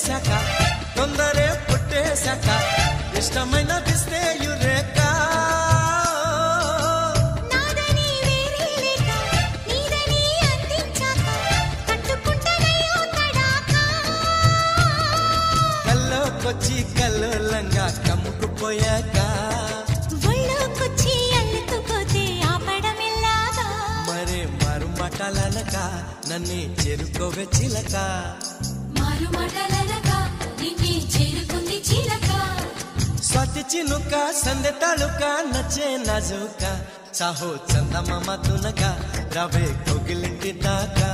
వచ్చేశాక తొందరే పుట్టేశాక ఇష్టమైన దిస్తే యురేక కల్లోకొచ్చి కల్లోలంగా కమ్ముకుపోయాక ఒళ్ళోకొచ్చి అల్లుకుపోతే ఆపడమిల్లాగా మరే మారు మాటలనక నన్ను చేరుకోవే చిలక మారు మాటలనక నిన్నే చేరుకుంది చిలక స్వాతి చినుక సందె తాళుక నచ్చే నాజుక సాహో చందమామ తునక రవే కోగిలింటి దాకా